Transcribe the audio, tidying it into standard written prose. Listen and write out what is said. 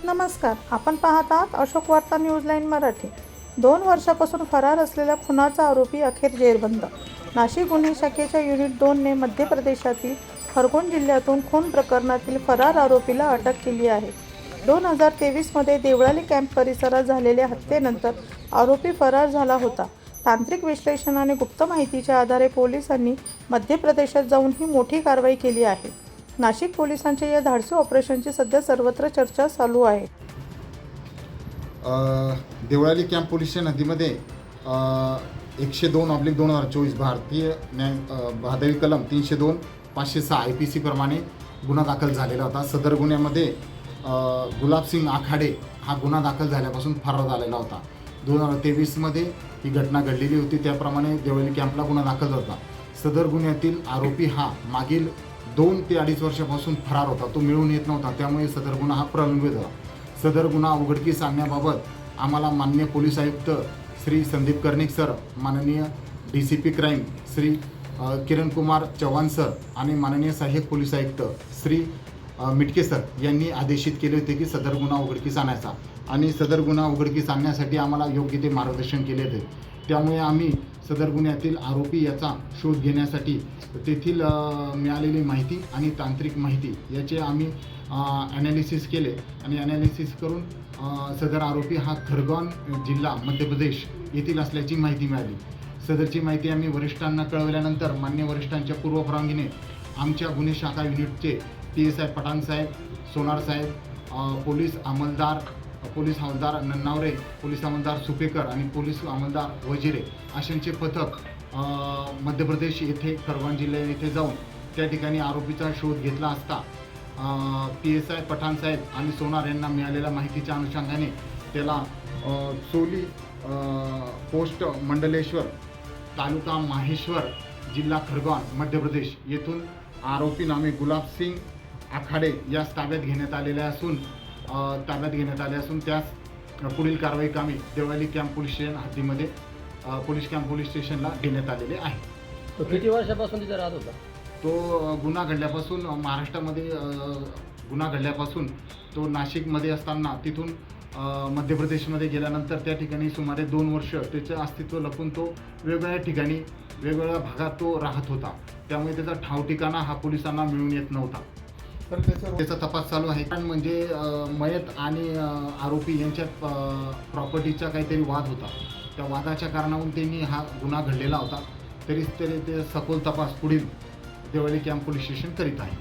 नमस्कार, आपण पाहत आहात अशोक वार्ता न्यूज लाईन मराठी। 2 वर्षापासून फरार असलेल्या खुनाचा आरोपी अखेर जेरबंद। नाशिक गुन्हे शाखेच्या युनिट 2 ने मध्य प्रदेशातील खरगोन जिल्ह्यातून खून प्रकरणातील फरार आरोपीला अटक केली आहे। 2023 मध्ये देवळाली कॅम्प परिसरात झालेल्या हत्येनंतर आरोपी फरार झाला होता। तांत्रिक विश्लेषण आणि गुप्त माहितीच्या आधारे पोलिसांनी मध्य प्रदेशात जाऊन ही मोठी कारवाई केली आहे। नाशिक पोलिसांच्या या धाडसी ऑपरेशनची सध्या सर्वत्र चर्चा चालू आहे। देवळाली कॅम्प पोलीस स्टेशन हद्दीमध्ये 102/2024 भारतीय न्याय भादवी कलम 302 506 IPC प्रमाणे गुन्हा दाखल झालेला होता। सदर गुन्ह्यामध्ये गुलाबसिंग आखाडे हा गुन्हा दाखल झाल्यापासून फरार झालेला होता। 2023 मध्ये ही घटना घडलेली होती, त्याप्रमाणे देवळाली कॅम्पला गुन्हा दाखल होता। सदर गुन्ह्यातील आरोपी हा मागील 2 ते 2.5 वर्षापासून फरार होता, तो मिळून येत नव्हता, त्यामुळे सदर गुन्हा हा प्रलंबित होता। सदर गुन्हा उघडकीस आणण्याबाबत आम्हाला माननीय पोलीस आयुक्त श्री संदीप कर्णिक सर, माननीय DCP crime Shri Kiran Kumar Chavan sir आणि माननीय सहाय्यक पोलीस आयुक्त श्री मिटके सर यांनी आदेशित केले होते की सदर गुन्हा उघडकीस आणायचा आणि सदर गुन्हा उघडकीस आणण्यासाठी आम्हाला योग्य ते मार्गदर्शन केले होते। त्यामुळे आम्ही सदर गुन्ह्यातील आरोपी याचा शोध घेण्यासाठी तेथील मिळालेली माहिती आणि तांत्रिक माहिती याचे आम्ही ॲनालिसिस केले आणि ॲनालिसिस करून सदर आरोपी हा खरगोन जिल्हा मध्य प्रदेश येथील असल्याची माहिती मिळाली। सदरची माहिती आम्ही वरिष्ठांना कळवल्यानंतर मान्य वरिष्ठांच्या पूर्व परवानगीने आमच्या गुन्हे शाखा युनिटचे PSI पठाण साहेब, सोनार साहेब, पोलीस हवालदार नन्नावरे, पोलीस हवालदार सुपेकर आणि पोलीस हवालदार वजिरे अशांचे पथक मध्य प्रदेश येथे खरगोन जिल्हा येथे जाऊन त्या ठिकाणी आरोपीचा शोध घेतला असता PSI पठाण साहेब आणि सोनार यांना मिळालेल्या माहितीच्या अनुषंगाने त्याला चोली पोस्ट मंडलेश्वर, तालुका माहेश्वर, जिल्हा खरगोन मध्य प्रदेश येथून आरोपी नामे गुलाबसिंग आखाडे यास ताब्यात घेण्यात आले असून त्यास पुढील कारवाई कामे देवळाली कॅम्प पोलीस स्टेशन हद्दीमध्ये पोलीस स्टेशनला देण्यात आलेले आहे। तो किती वर्षापासून तिथे राहत होता? तो गुन्हा घडल्यापासून महाराष्ट्रामध्ये गुन्हा घडल्यापासून तो नाशिकमध्ये असताना तिथून मध्य प्रदेशमध्ये गेल्यानंतर त्या ठिकाणी सुमारे 2 वर्ष त्याचं अस्तित्व लपून तो वेगवेगळ्या ठिकाणी वेगवेगळ्या भागात तो राहत होता, त्यामुळे त्याचा ठाव ठिकाणा हा पोलिसांना मिळून येत नव्हता। तर त्याचा तपास चालू आहे। कारण म्हणजे मयत आणि आरोपी यांच्यात प्रॉपर्टीचा काहीतरी वाद होता, त्या वादाच्या कारणावरून त्यांनी हा गुन्हा घडलेला होता। तरी ते सखोल तपास पुढील देवळाली कॅम्प पोलीस स्टेशन करीत आहे।